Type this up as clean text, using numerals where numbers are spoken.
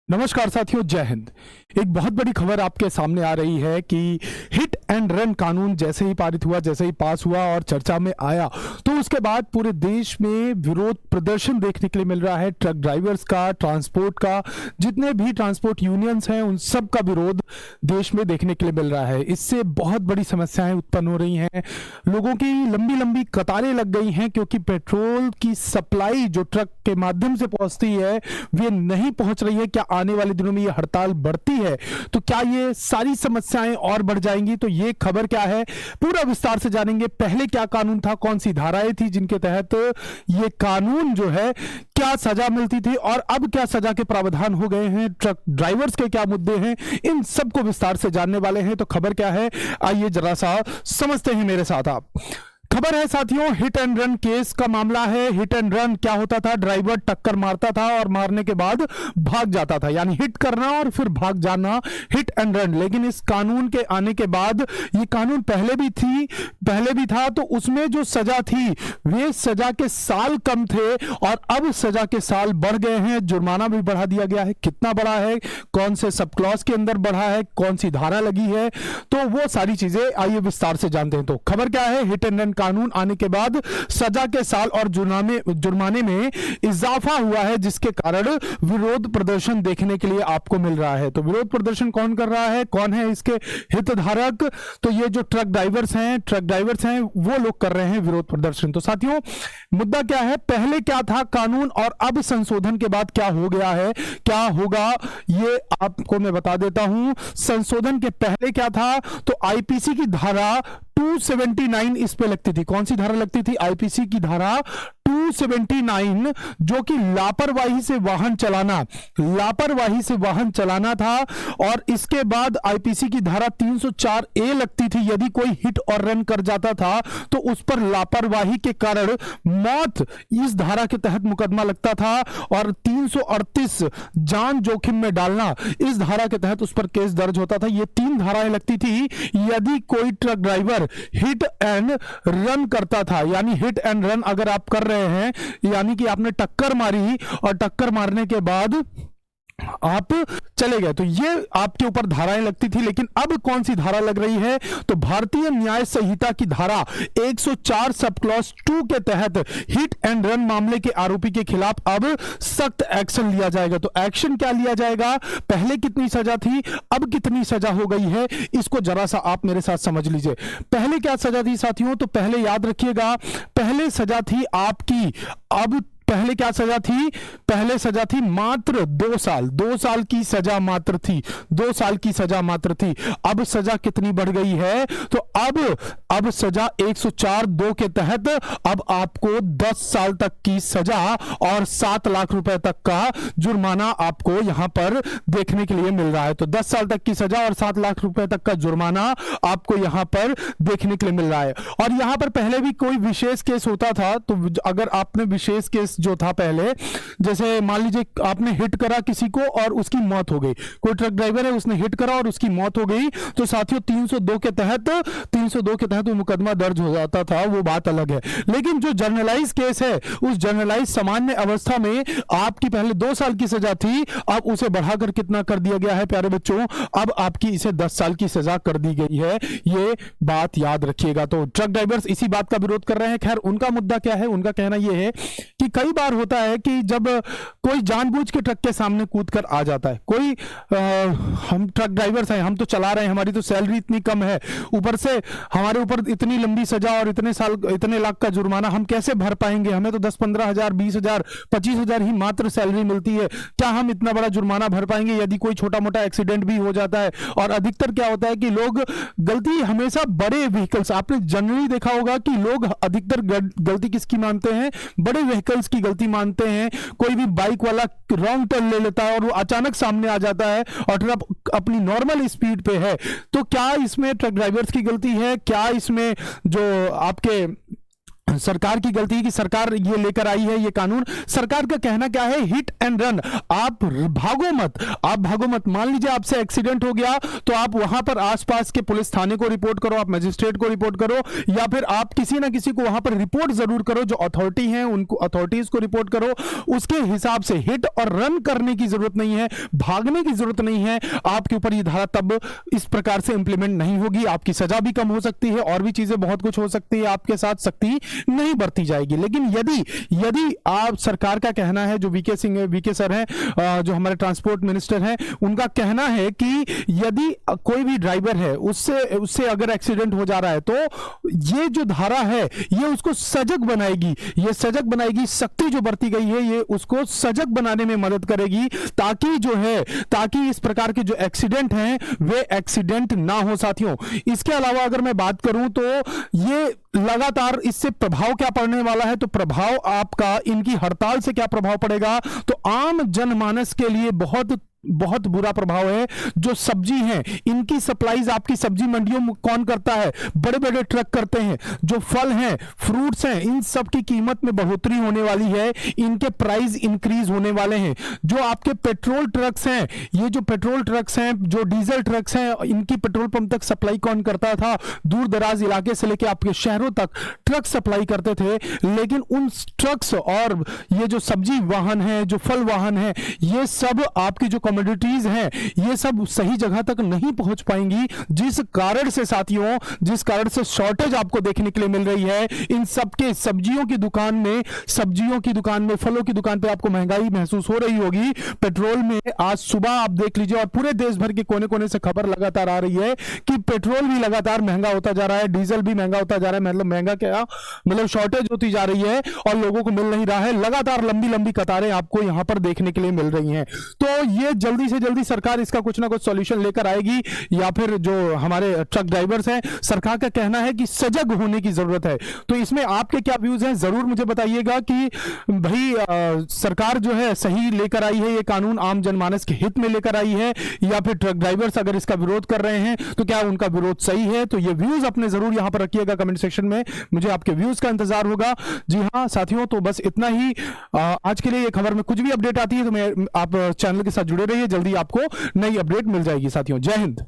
नमस्कार साथियों, जय हिंद। एक बहुत बड़ी खबर आपके सामने आ रही है कि हिट एंड रन कानून जैसे ही पारित हुआ, जैसे ही पास हुआ और चर्चा में आया, तो उसके बाद पूरे देश में विरोध प्रदर्शन देखने के लिए मिल रहा है। ट्रक ड्राइवर्स का, ट्रांसपोर्ट का, जितने भी ट्रांसपोर्ट यूनियंस हैं उन सब का विरोध देश में देखने के लिए मिल रहा है। इससे बहुत बड़ी समस्याएं उत्पन्न हो रही हैं, लोगों की लंबी लंबी कतारें लग गई हैं, क्योंकि पेट्रोल की सप्लाई जो ट्रक के माध्यम से पहुंचती है वे नहीं पहुंच रही है। क्या आने वाले दिनों में ये हड़ताल बढ़ती है तो क्या ये सारी समस्याएं और बढ़ जाएंगी? तो ये खबर क्या है, पूरा विस्तार से जानेंगे। पहले क्या कानून था, कौन सी धाराएं थी जिनके तहत ये कानून जो है, क्या सजा मिलती थी और अब क्या सजा के प्रावधान हो गए हैं, ट्रक ड्राइवर्स के क्या मुद्दे हैं, इन सबको विस्तार से जानने वाले हैं। तो खबर क्या है, आइए जरा सा समझते हैं मेरे साथ आप। खबर है साथियों, हिट एंड रन केस का मामला है। हिट एंड रन क्या होता था, ड्राइवर टक्कर मारता था और मारने के बाद भाग जाता था, यानी हिट करना और फिर भाग जाना, हिट एंड रन। लेकिन इस कानून के आने के बाद, ये कानून पहले भी था, तो उसमें जो सजा थी वे सजा के साल कम थे और अब सजा के साल बढ़ गए हैं। जुर्माना भी बढ़ा दिया गया है। कितना बढ़ा है, कौन से सब क्लॉज के अंदर बढ़ा है, कौन सी धारा लगी है, तो वो सारी चीजें आइए विस्तार से जानते हैं। तो खबर क्या है, हिट एंड रन कानून आने के बाद सजा के साल और जुर्माने में इजाफा हुआ है, जिसके कारण विरोध प्रदर्शन देखने के लिए आपको मिल रहा है। तो विरोध प्रदर्शन कौन कर रहा है, कौन है इसके हितधारक? तो ये जो ट्रक ड्राइवर्स हैं वो लोग कर रहे हैं विरोध प्रदर्शन। तो साथियों, मुद्दा क्या है, पहले क्या था कानून और अब संशोधन के बाद क्या हो गया है, क्या होगा, ये आपको मैं बता देता हूं। संशोधन के पहले क्या था, तो आईपीसी की धारा 279 इस पे लगती थी। कौन सी धारा लगती थी? आईपीसी की धारा 279, जो कि लापरवाही से वाहन चलाना था। और इसके बाद आईपीसी की धारा 304 ए लगती थी। यदि कोई हिट और रन कर जाता था तो उस पर लापरवाही के कारण मौत, इस धारा के तहत मुकदमा लगता था। और 338 जान जोखिम में डालना, इस धारा के तहत उस पर केस दर्ज होता था। ये 3 धाराएं लगती थी यदि कोई truck driver hit and run करता था। यानी हिट एंड रन अगर आप कर रहे हैं, यानी कि आपने टक्कर मारी और टक्कर मारने के बाद आप चले गए, तो ये आपके ऊपर धाराएं लगती थी। लेकिन अब कौन सी धारा लग रही है, तो भारतीय न्याय संहिता की धारा 104 सब क्लॉज 2 के तहत हिट एंड रन मामले के आरोपी के खिलाफ अब सख्त एक्शन लिया जाएगा। तो एक्शन क्या लिया जाएगा, पहले कितनी सजा थी, अब कितनी सजा हो गई है, इसको जरा सा आप मेरे साथ समझ लीजिए। पहले क्या सजा थी साथियों, तो पहले याद रखिएगा, पहले सजा थी आपकी, अब पहले क्या सजा थी, पहले सजा थी मात्र 2 साल, 2 साल की सजा मात्र थी, 2 साल की सजा मात्र थी। अब सजा कितनी बढ़ गई है, तो अब सजा 104(2) के तहत अब आपको 10 साल तक की सजा और 7 लाख रुपए तक का जुर्माना आपको यहां पर देखने के लिए मिल रहा है। तो 10 साल तक की सजा और 7 लाख रुपए तक का जुर्माना आपको यहां पर देखने के लिए मिल रहा है। और यहां पर पहले भी कोई विशेष केस होता था, तो अगर आपने विशेष केस जो था पहले, जैसे मान लीजिए आपने हिट करा किसी को और उसकी मौत हो गई, कोई ट्रक ड्राइवर है उसने हिट करा और उसकी मौत हो गई, तो साथियों 302 के तहत वो मुकदमा दर्ज हो जाता था, वो बात अलग है। लेकिन जो जर्नलाइज केस है, उस जर्नलाइज सामान्य अवस्था में आपकी पहले 2 साल की सजा थी, अब उसे बढ़ाकर कितना कर दिया गया है प्यारे बच्चों, अब आपकी इसे 10 साल की सजा कर दी गई है। ये बात याद रखिएगा। तो ट्रक ड्राइवर्स इसी बात का विरोध कर रहे हैं। खैर, उनका मुद्दा क्या है, उनका कहना यह है कि कई बार होता है कि जब कोई जानबूझ के ट्रक के सामने कूदकर आ जाता है, कोई हम ट्रक ड्राइवर्स हैं, हम तो चला रहे हैं, हमारी तो सैलरी इतनी कम है, ऊपर से हमारे ऊपर इतनी लंबी सजा और इतने साल इतने लाख का जुर्माना हम कैसे भर पाएंगे, हमें तो 10-15 हजार, 20 हजार, 25 हजार ही मात्र सैलरी मिलती है, क्या हम इतना बड़ा जुर्माना भर पाएंगे यदि कोई छोटा मोटा एक्सीडेंट भी हो जाता है। और अधिकतर क्या होता है कि लोग गलती हमेशा बड़े व्हीकल्स, आपने जनरली देखा होगा कि लोग अधिकतर गलती किसकी मानते हैं, बड़े व्हीकल्स की गलती मानते हैं। कोई भी बाइक वाला रॉन्ग टर्न ले लेता है और वो अचानक सामने आ जाता है और ट्रक अपनी नॉर्मल स्पीड पे है, तो क्या इसमें ट्रक ड्राइवर्स की गलती है, क्या इसमें जो आपके सरकार की गलती है कि सरकार ये लेकर आई है ये कानून। सरकार का कहना क्या है, हिट एंड रन, आप भागो मत, आप भागो मत। मान लीजिए आपसे एक्सीडेंट हो गया तो आप वहां पर आसपास के पुलिस थाने को रिपोर्ट करो, आप मजिस्ट्रेट को रिपोर्ट करो, या फिर आप किसी ना किसी को वहां पर रिपोर्ट जरूर करो, जो अथॉरिटी है उनको, अथॉरिटीज को रिपोर्ट करो। उसके हिसाब से हिट और रन करने की जरूरत नहीं है, भागने की जरूरत नहीं है। आपके ऊपर ये धारा तब इस प्रकार से इंप्लीमेंट नहीं होगी, आपकी सजा भी कम हो सकती है और भी चीजें बहुत कुछ हो सकती है, आपके साथ सख्ती नहीं बरती जाएगी। लेकिन यदि आप, सरकार का कहना है, जो वीके सिंह है, वीके सर हैं, जो हमारे ट्रांसपोर्ट मिनिस्टर हैं, उनका कहना है कि यदि कोई भी ड्राइवर है उससे अगर एक्सीडेंट हो जा रहा है तो ये जो धारा है ये उसको सजग बनाएगी, ये सजग बनाएगी, सख्ती जो बरती गई है ये उसको सजग बनाने में मदद करेगी, ताकि इस प्रकार के जो एक्सीडेंट हैं वे एक्सीडेंट ना हो साथियों। इसके अलावा अगर मैं बात करूं तो ये लगातार इससे प्रभाव क्या पड़ने वाला है, तो प्रभाव आपका, इनकी हड़ताल से क्या प्रभाव पड़ेगा, तो आम जनमानस के लिए बहुत बहुत बुरा प्रभाव है। जो सब्जी है इनकी सप्लाईज आपकी सब्जी मंडियों में कौन करता है, बड़े बड़े ट्रक करते हैं। जो फल हैं, फ्रूट्स हैं, इन सब की कीमत में बढ़ोतरी होने वाली है, इनके प्राइस इंक्रीज होने वाले हैं। जो आपके पेट्रोल ट्रक्स हैं, ये जो पेट्रोल ट्रक्स हैं, जो डीजल ट्रक्स हैं, इनकी पेट्रोल पंप तक सप्लाई कौन करता था, दूर दराज इलाके से लेकर आपके शहरों तक ट्रक सप्लाई करते थे। लेकिन उन ट्रक्स और ये जो सब्जी वाहन है, जो फल वाहन है, ये सब आपकी जो कमोडिटीज हैं ये सब सही जगह तक नहीं पहुंच पाएंगी, जिस कारण से साथियों, जिस कारण से शॉर्टेज आपको देखने के लिए मिल रही है। इन सबके सब्जियों की दुकान में, फलों की दुकान पे आपको महंगाई महसूस हो रही होगी। पेट्रोल में आज सुबह आप देख लीजिए, और पूरे देश भर के कोने कोने से खबर लगातार आ रही है कि पेट्रोल भी लगातार महंगा होता जा रहा है, डीजल भी महंगा होता जा रहा है। मतलब महंगा क्या, मतलब शॉर्टेज होती जा रही है और लोगों को मिल नहीं रहा है। लगातार लंबी लंबी कतारें आपको यहां पर देखने के लिए मिल रही हैं। तो ये जल्दी से जल्दी सरकार इसका कुछ ना कुछ सॉल्यूशन लेकर आएगी, या फिर जो हमारे ट्रक ड्राइवर्स हैं, सरकार का कहना है कि सजग होने की जरूरत है। तो इसमें आपके क्या व्यूज हैं, जरूर मुझे बताइएगा कि भाई सरकार जो है सही लेकर आई है ये कानून, आम जनमानस के हित में लेकर आई है, या फिर ट्रक ड्राइवर्स अगर इसका विरोध कर रहे हैं तो क्या उनका विरोध सही है। तो ये व्यूज अपने जरूर यहां पर रखिएगा कमेंट सेक्शन में, मुझे आपके व्यूज का इंतजार होगा। जी हां साथियों, तो बस इतना ही आज के लिए। ये खबर में कुछ भी अपडेट आती है तो आप चैनल के साथ जुड़े रहिए, जल्दी आपको नई अपडेट मिल जाएगी साथियों। जय हिंद।